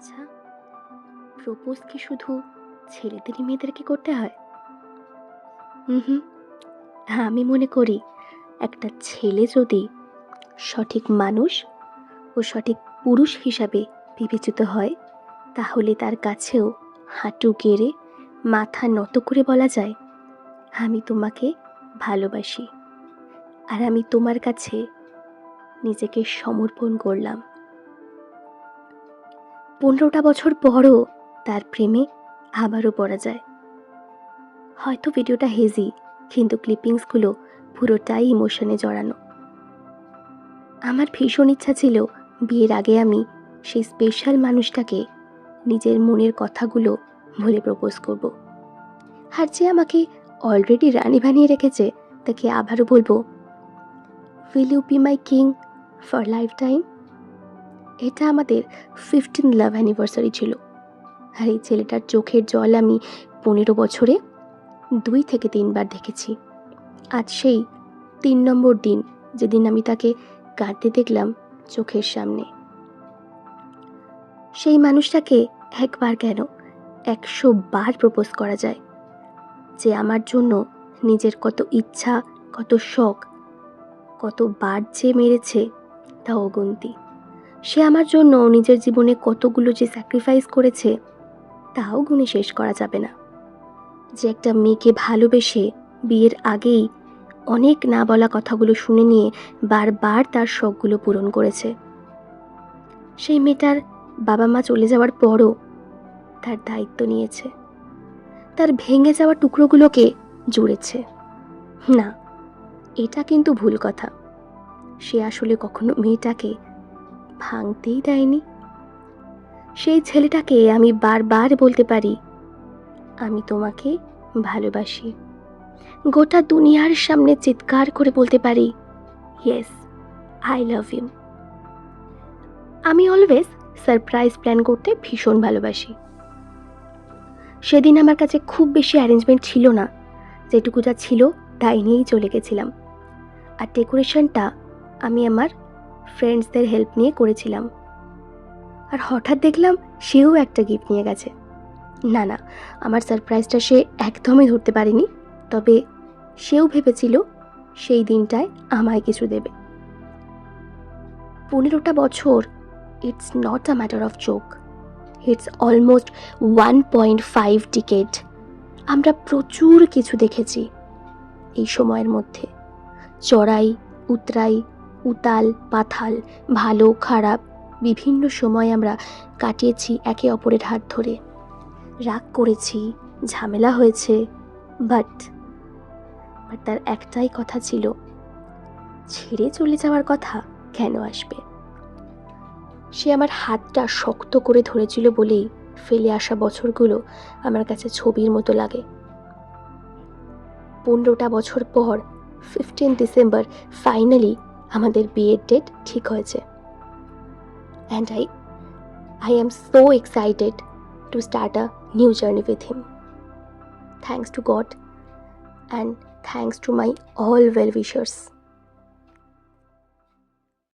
আচ্ছা, প্রপোজ কি শুধু ছেলেদেরই মেয়েদেরকে করতে হয়? হুম, আমি মনে করি একটা ছেলে যদি সঠিক মানুষ ও সঠিক পুরুষ হিসাবে বিবেচিত হয়, তাহলে তার কাছেও হাঁটু গেড়ে মাথা নত করে বলা যায়, আমি তোমাকে ভালোবাসি, আর আমি তোমার কাছে নিজেকে সমর্পণ করলাম। 15টা বছর পরও তার প্রেমে আবারও পড়া যায়। হয়তো ভিডিওটা হেজি, কিন্তু ক্লিপিংসগুলো পুরোটাই ইমোশনে জড়ানো। আমার ভীষণ ইচ্ছা ছিল বিয়ের আগে আমি সেই স্পেশাল মানুষটাকে নিজের মনের কথাগুলো বলে প্রপোজ করব। আর যে আমাকে অলরেডি রানী বানিয়ে রেখেছে, তাকে আবারও বলবো, will you be my king for life time. এটা আমাদের 15 লাভ অ্যানিভার্সারি ছিল। আর এই ছেলেটার চোখের জল আমি 15 বছরে 2 থেকে 3 বার দেখেছি। আজ সেই 3 নম্বর দিন, যেদিন আমি তাকে কাঁদতে দেখলাম চোখের সামনে। সেই মানুষটাকে একবার কেন 100 বার প্রপোজ করা যায়, যে আমার জন্য নিজের কত ইচ্ছা, কত শখ, কত বার যে মেরেছে তা অগুন্তি। সে আমার জন্য নিজের জীবনে কতগুলো যে স্যাক্রিফাইস করেছে তাও গুণে শেষ করা যাবে না। যে একটা মেয়েকে ভালোবেসে বিয়ের আগেই অনেক না বলা কথাগুলো শুনে নিয়ে বারবার তার শখগুলো পূরণ করেছে। সেই মেয়েটার বাবা মা চলে যাওয়ার পরও তার দায়িত্ব নিয়েছে, তার ভেঙে যাওয়া টুকরোগুলোকে জুড়েছে। না, এটা কিন্তু ভুল কথা। সে আসলে কখনো মেয়েটাকে ভাঙতেই দেয়নি। সেই ছেলেটাকে আমি বারবার বলতে পারি, আমি তোমাকে ভালোবাসি। গোটা দুনিয়ার সামনে চিৎকার করে বলতে পারি, ইয়েস, আই লাভ ইউ। আমি অলওয়েজ সারপ্রাইজ প্ল্যান করতে ভীষণ ভালোবাসি। সেদিন আমার কাছে খুব বেশি অ্যারেঞ্জমেন্ট ছিল না, যেটুকু যা ছিল তাই নিয়েই চলে গেছিলাম। আর ডেকোরেশনটা আমি আমার ফ্রেন্ডসদের হেল্প নিয়ে করেছিলাম। আর হঠাৎ দেখলাম সেও একটা গিফট নিয়ে গেছে। না না, আমার সারপ্রাইজটা সে একদমই ধরতে পারেনি, তবে সেও ভেবেছিল সেই দিনটায় আমায় কিছু দেবে। 15টা বছর, it's not a matter of joke, it's almost 1.5 decade. আমরা প্রচুর কিছু দেখেছি এই সময়ের মধ্যে। চড়াই উতরাই, উতাল পাথাল, ভালো খারাপ বিভিন্ন সময় আমরা কাটিয়েছি একে অপরের হাত ধরে। রাগ করেছি, ঝামেলা হয়েছে, বাট তার একটাই কথা ছিল, ছেড়ে চলে যাওয়ার কথা কেন আসবে। সে আমার হাতটা শক্ত করে ধরেছিল বলেই ফেলে আসা বছরগুলো আমার কাছে ছবির মতো লাগে। 15টা বছর পর 15 ডিসেম্বর ফাইনালি আমাদের বিয়ের ডেট ঠিক হয়েছে। And I am so excited to start a new journey with him. Thanks to God and thanks to my all well-wishers.